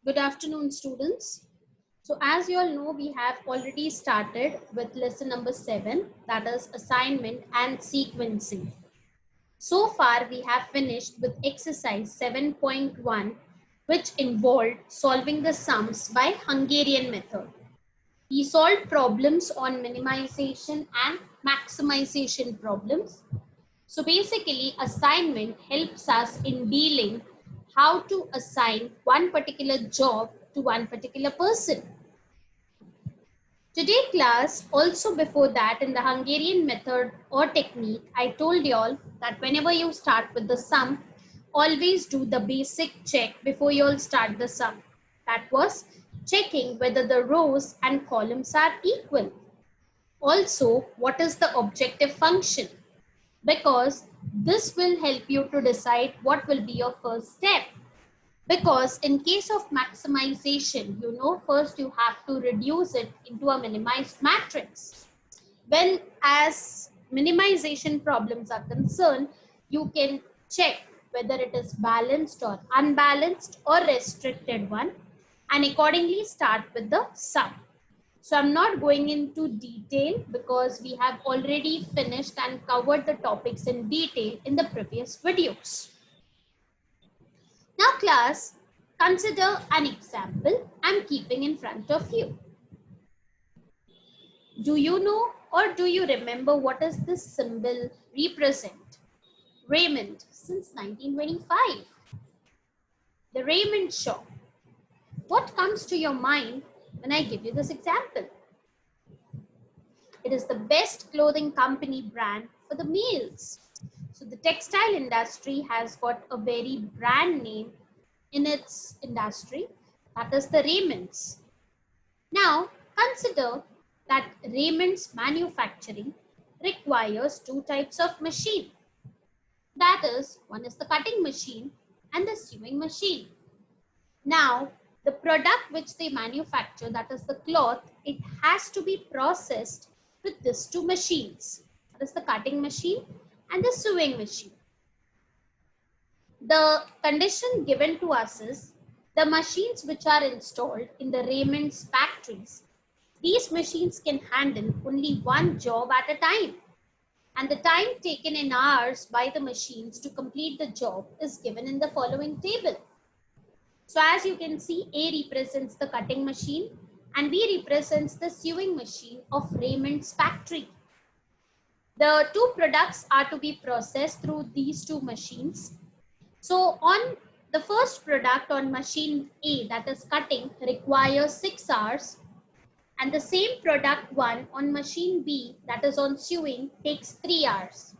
Good afternoon, students. So as you all know, we have already started with lesson number 7, that is assignment and sequencing. So far, we have finished with exercise 7.1, which involved solving the sums by Hungarian method. We solved problems on minimization and maximization problems. So basically, assignment helps us in dealing how to assign one particular job to one particular person. Today class, also before that in the Hungarian method or technique, I told you all that whenever you start with the sum, always do the basic check before you all start the sum. That was checking whether the rows and columns are equal. Also, what is the objective function? Because this will help you to decide what will be your first step. Because in case of maximization, first you have to reduce it into a minimized matrix. When as minimization problems are concerned, you can check whether it is balanced or unbalanced or restricted one, and accordingly start with the sum. So I'm not going into detail because we have already finished and covered the topics in detail in the previous videos. Now class, consider an example I'm keeping in front of you. Do you know or do you remember what does this symbol represent? Raymond since 1925. The Raymond shop. What comes to your mind when I give you this example? It is the best clothing company brand for the males. So the textile industry has got a very brand name in its industry, that is the Raymonds. Now consider that Raymonds Manufacturing requires two types of machine. That is, one is the cutting machine and the sewing machine. Now the product which they manufacture, that is the cloth, it has to be processed with these two machines. That is the cutting machine and the sewing machine. The condition given to us is the machines which are installed in the Raymond's factories. These machines can handle only one job at a time. And the time taken in hours by the machines to complete the job is given in the following table. So as you can see, A represents the cutting machine and B represents the sewing machine of Raymond's factory. The two products are to be processed through these two machines. So on the first product on machine A, that is cutting, requires 6 hours, and the same product one on machine B, that is on sewing, takes 3 hours.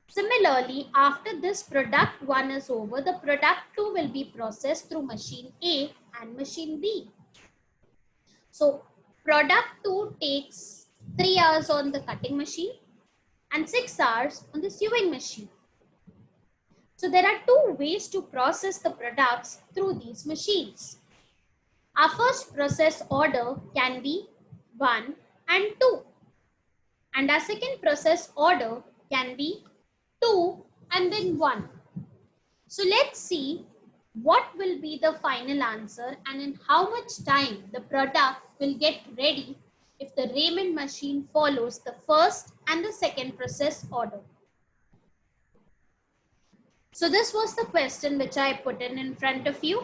Similarly, after this product 1 is over, the product 2 will be processed through machine A and machine B. So product 2 takes 3 hours on the cutting machine and 6 hours on the sewing machine. So there are two ways to process the products through these machines. Our first process order can be 1 and 2. And our second process order can be 2 and then 1. So let's see what will be the final answer and in how much time the product will get ready if the Raymond machine follows the first and the second process order. So this was the question which I put in front of you.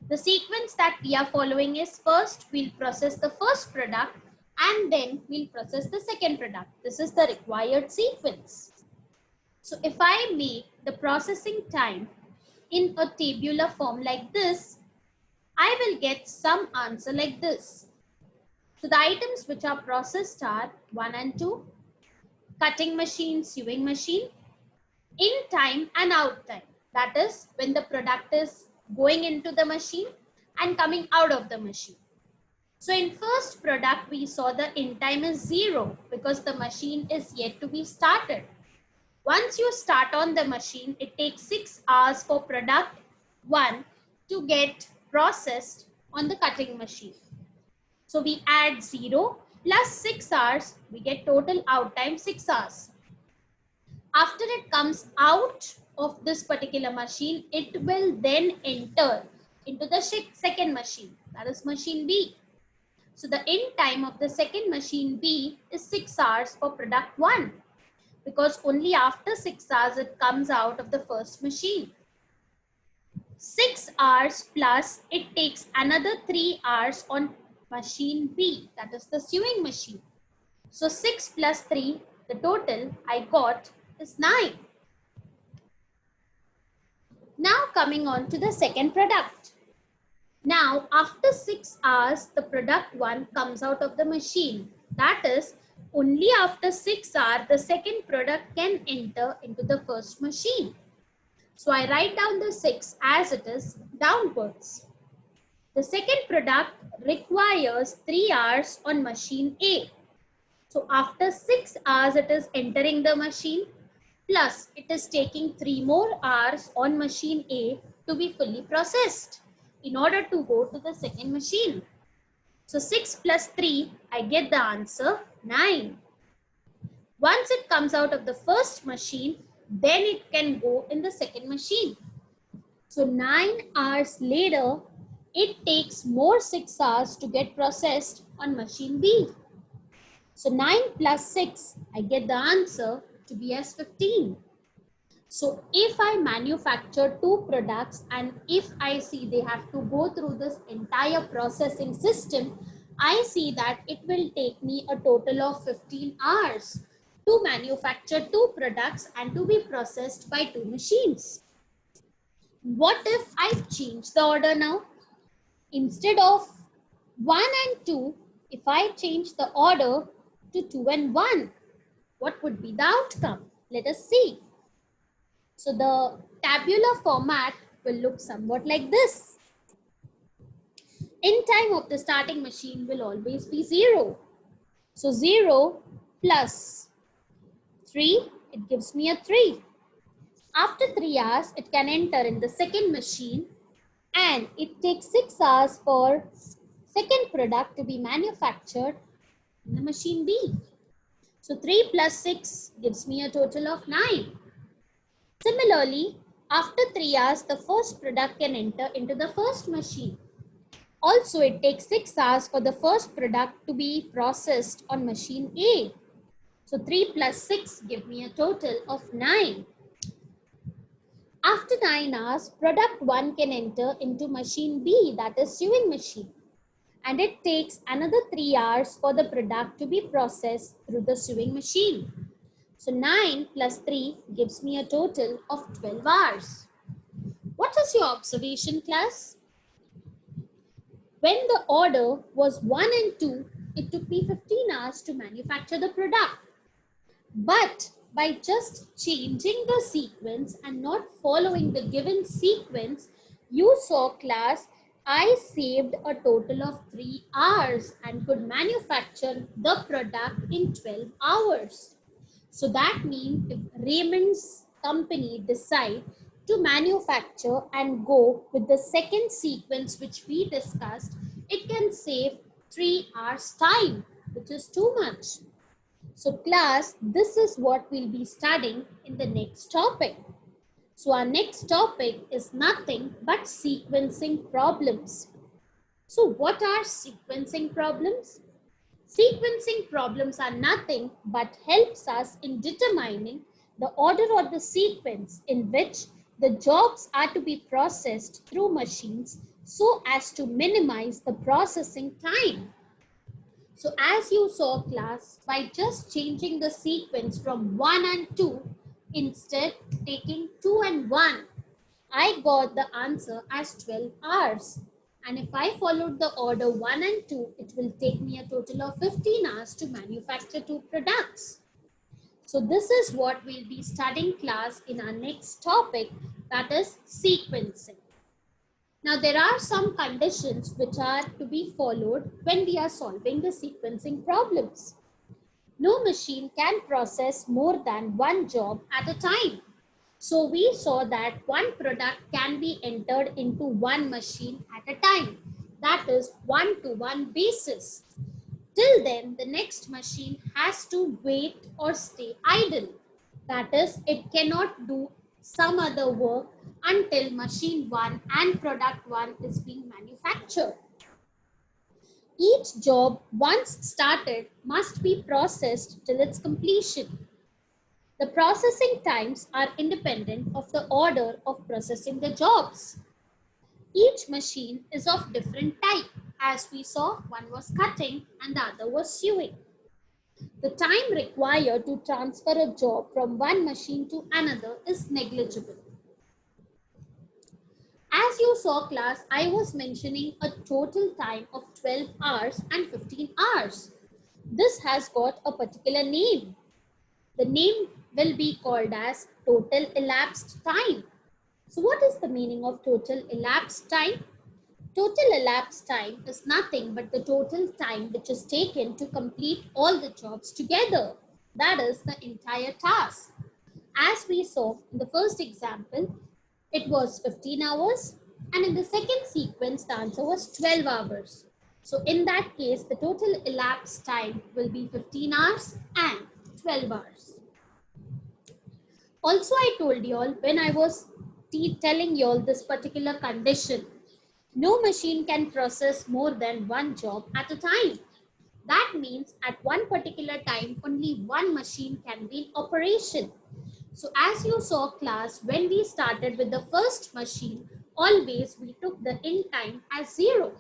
The sequence that we are following is first we'll process the first product and then we'll process the second product. This is the required sequence. So if I make the processing time in a tabular form like this, I will get some answer like this. So the items which are processed are 1 and 2, cutting machine, sewing machine, in time and out time. That is when the product is going into the machine and coming out of the machine. So in first product, we saw the in time is 0 because the machine is yet to be started. Once you start on the machine, it takes 6 hours for product 1 to get processed on the cutting machine. So we add 0 plus 6 hours, we get total out time 6 hours. After it comes out of this particular machine, it will then enter into the second machine, that is machine B. So the end time of the second machine B is 6 hours for product 1, because only after 6 hours it comes out of the first machine. 6 hours plus it takes another 3 hours on machine B, that is the sewing machine. So 6 plus 3, the total I got is 9. Now coming on to the second product. Now after 6 hours, the product 1 comes out of the machine. That is, only after 6 hours, the second product can enter into the first machine. So I write down the 6 as it is downwards. The second product requires 3 hours on machine A. So after 6 hours, it is entering the machine, plus it is taking 3 more hours on machine A to be fully processed in order to go to the second machine. So 6 plus 3, I get the answer 9. Once it comes out of the first machine, then it can go in the second machine. So 9 hours later, it takes more 6 hours to get processed on machine B. So 9 plus 6, I get the answer to be as 15. So if I manufacture 2 products and if I see they have to go through this entire processing system, I see that it will take me a total of 15 hours to manufacture 2 products and to be processed by 2 machines. What if I change the order now? Instead of 1 and 2, if I change the order to 2 and 1, what would be the outcome? Let us see. So the tabular format will look somewhat like this. End time of the starting machine will always be 0. So 0 plus 3, it gives me a 3. After 3 hours, it can enter in the second machine and it takes 6 hours for second product to be manufactured in the machine B. So 3 plus 6 gives me a total of 9. Similarly, after 3 hours, the first product can enter into the first machine. Also, it takes 6 hours for the first product to be processed on machine A. So 3 plus 6 give me a total of 9. After 9 hours, product 1 can enter into machine B, that is sewing machine. And it takes another 3 hours for the product to be processed through the sewing machine. So 9 plus 3 gives me a total of 12 hours. What is your observation, class? When the order was 1 and 2, it took me 15 hours to manufacture the product. But by just changing the sequence and not following the given sequence, you saw, class, I saved a total of 3 hours and could manufacture the product in 12 hours. So that means if Raymonds company decide to manufacture and go with the second sequence which we discussed, it can save 3 hours time, which is too much. So class, this is what we'll be studying in the next topic. So our next topic is nothing but sequencing problems. So what are sequencing problems? Sequencing problems are nothing but helps us in determining the order or the sequence in which the jobs are to be processed through machines so as to minimize the processing time. So as you saw, class, by just changing the sequence from 1 and 2, instead taking 2 and 1, I got the answer as 12 hours. And if I followed the order 1 and 2, it will take me a total of 15 hours to manufacture 2 products. So this is what we'll be studying, class, in our next topic, that is sequencing. Now there are some conditions which are to be followed when we are solving the sequencing problems. No machine can process more than one job at a time. So we saw that one product can be entered into one machine at a time. That is one-to-one basis. Till then, the next machine has to wait or stay idle. That is, it cannot do some other work until machine 1 and product 1 is being manufactured. Each job, once started, must be processed till its completion. The processing times are independent of the order of processing the jobs. Each machine is of different type. As we saw, one was cutting and the other was sewing. The time required to transfer a job from one machine to another is negligible. As you saw class, I was mentioning a total time of 12 hours and 15 hours. This has got a particular name. The name will be called as total elapsed time. So what is the meaning of total elapsed time? Total elapsed time is nothing but the total time which is taken to complete all the jobs together. That is the entire task. As we saw in the first example, it was 15 hours, and in the second sequence, the answer was 12 hours. So in that case, the total elapsed time will be 15 hours and 12 hours. Also, I told you all when I was telling you all this particular condition, no machine can process more than one job at a time. That means at one particular time, only one machine can be in operation. So as you saw class, when we started with the first machine, always we took the in time as 0.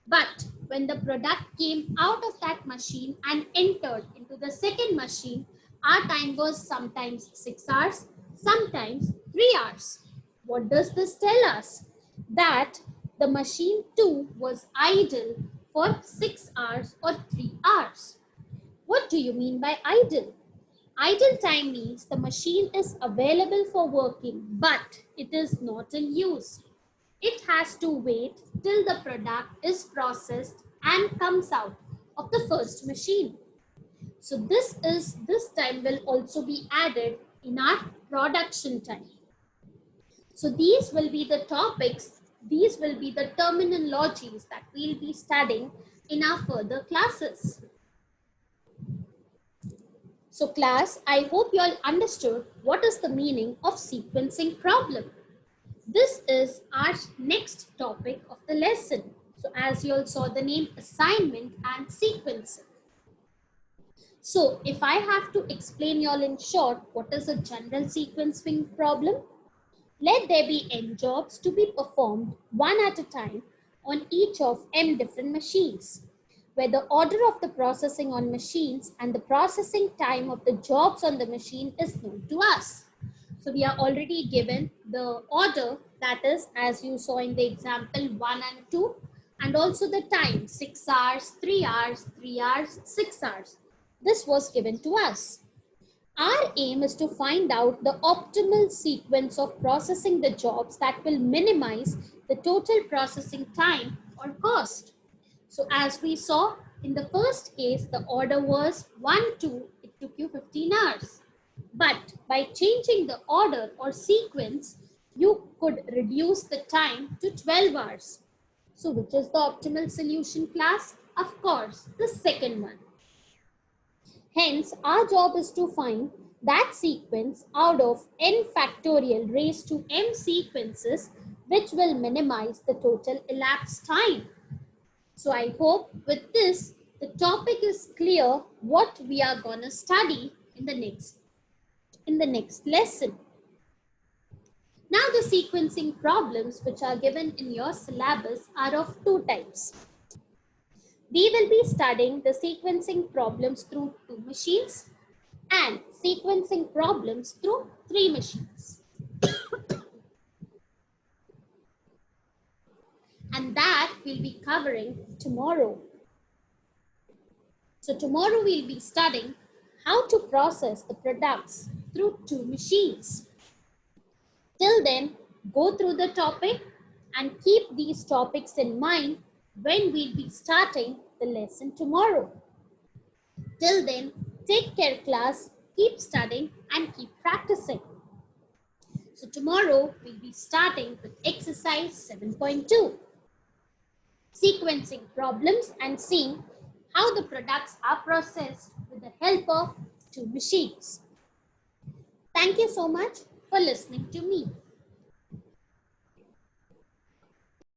But when the product came out of that machine and entered into the second machine, our time was sometimes 6 hours, sometimes 3 hours. What does this tell us? That the machine 2 was idle for 6 hours or 3 hours. What do you mean by idle? Idle time means the machine is available for working, but it is not in use. It has to wait till the product is processed and comes out of the first machine. So this time will also be added in our production time. So these will be the topics, these will be the terminologies that we'll be studying in our further classes. So class, I hope you all understood what is the meaning of sequencing problem. This is our next topic of the lesson. So as you all saw the name assignment and sequencing. So if I have to explain you all in short, what is a general sequencing problem? Let there be n jobs to be performed one at a time on each of m different machines, where the order of the processing on machines and the processing time of the jobs on the machine is known to us. So we are already given the order, that is as you saw in the example 1 and 2, and also the time 6 hours, 3 hours, 3 hours, 6 hours. This was given to us. Our aim is to find out the optimal sequence of processing the jobs that will minimize the total processing time or cost. So as we saw in the first case, the order was 1, 2, it took you 15 hours. But by changing the order or sequence, you could reduce the time to 12 hours. So which is the optimal solution class? Of course, the second one. Hence, our job is to find that sequence out of n factorial raised to m sequences which will minimize the total elapsed time. So I hope with this, the topic is clear what we are going to study in the next lesson. Now the sequencing problems which are given in your syllabus are of two types. We will be studying the sequencing problems through 2 machines and sequencing problems through 3 machines. And that we'll be covering tomorrow. So tomorrow we'll be studying how to process the products through 2 machines. Till then, go through the topic and keep these topics in mind when we'll be starting the lesson tomorrow. Till then, take care class, keep studying and keep practicing. So tomorrow we'll be starting with exercise 7.2. Sequencing problems and seeing how the products are processed with the help of 2 machines. Thank you so much for listening to me.